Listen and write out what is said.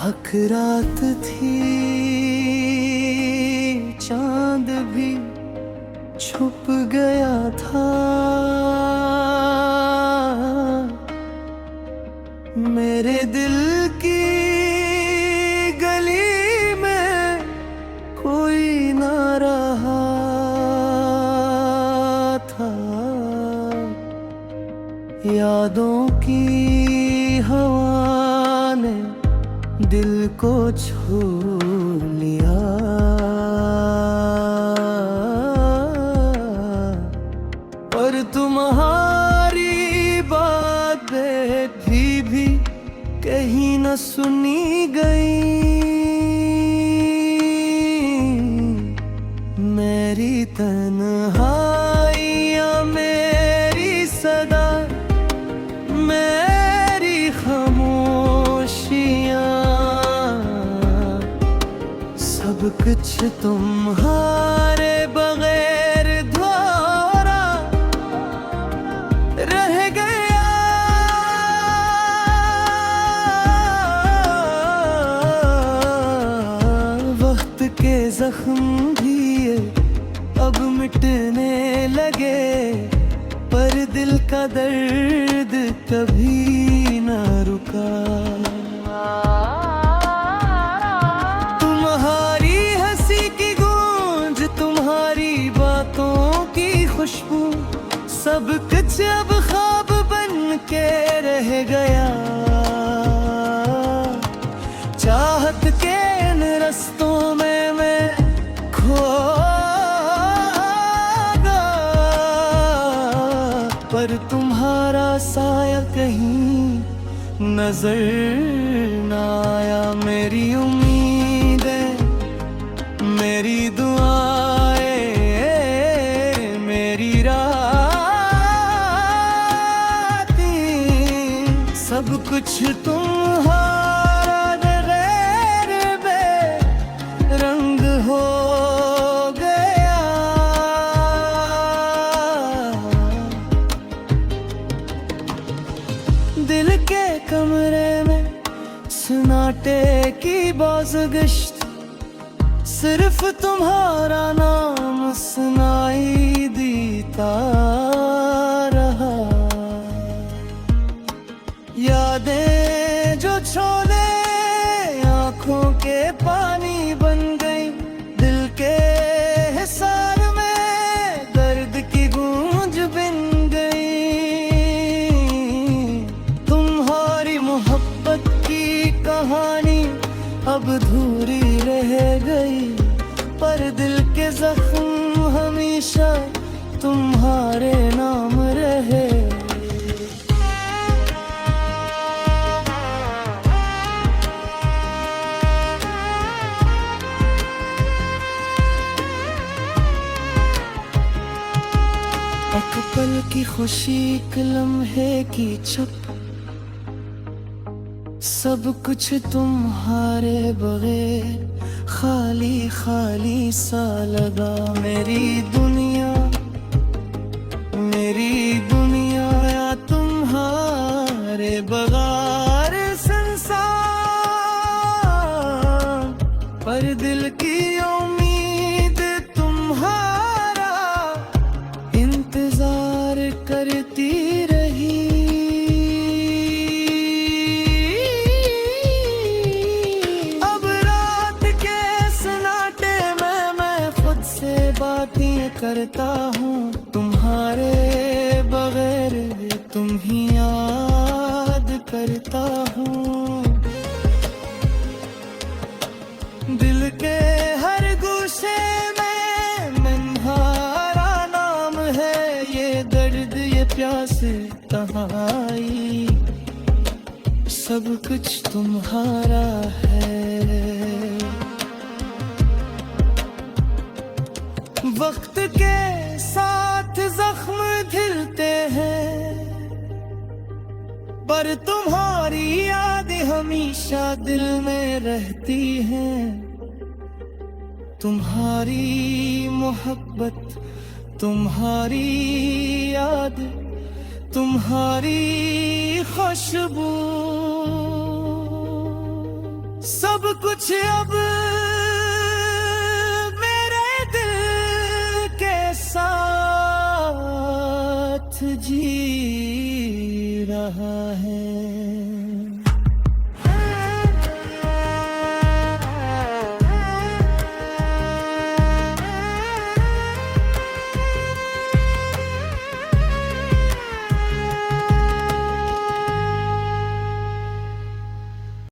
हक रात थी, चांद भी छुप गया था। मेरे दिल की गली में कोई ना रहा था। यादों की हवा ने दिल को छू लिया। और तुम्हारी बातें भी कहीं न सुनी गई। मेरी तन्हाइयाँ, मेरी सदा, मेरी खामोशियाँ, सब कुछ तुम्हारे बगैर धोरा रह गया। वक्त के जख्म भी अब मिटने लगे, पर दिल का दर्द कभी न रुका। तुम्हारी हंसी की गूंज, तुम्हारी बातों की खुशबू, सब कुछ अब ख्वाब बन के रह गया। चाहत के इन रस्तों में मैं खो गया, पर तुम्हारा साया कहीं नजर न आया। मेरी उम्मीदें, मेरी दुआएं, मेरी रातें, सब कुछ तुम्हारा गैर बेरंग हो गया। दिल के कमरे में सन्नाटे की बाज़गश्त, सिर्फ तुम्हारा नाम सुनाई देता रहा। यादें जो छोले आंखों के पानी बन गई, दिल के हिसार में दर्द की गूंज बिन गई। तुम्हारी मोहब्बत की कहानी अब अधूरी रह गई, पर दिल के जख्म हमेशा तुम्हारे नाम रहे। एक पल की खुशी, एक लम्हे की छप, सब कुछ तुम्हारे बगैर खाली खाली सा लगा। मेरी दुनिया तुम्हारे बगैर संसार, पर दिल की उम्मीद तुम्हारा इंतजार करती रही। अब रात के सन्नाटे में मैं खुद से बातें करता हूँ, तुम्हारे बगैर तुम ही याद करता हूँ। दिल के हर गोशे में तुम्हारा नाम है, ये दर्द ये प्यास तन्हाई, सब कुछ तुम्हारा है। वक्त के साथ जख्म धुलते हैं, पर तुम्हारी याद हमेशा दिल में रहती है। तुम्हारी मोहब्बत, तुम्हारी याद, तुम्हारी खुशबू, सब कुछ अब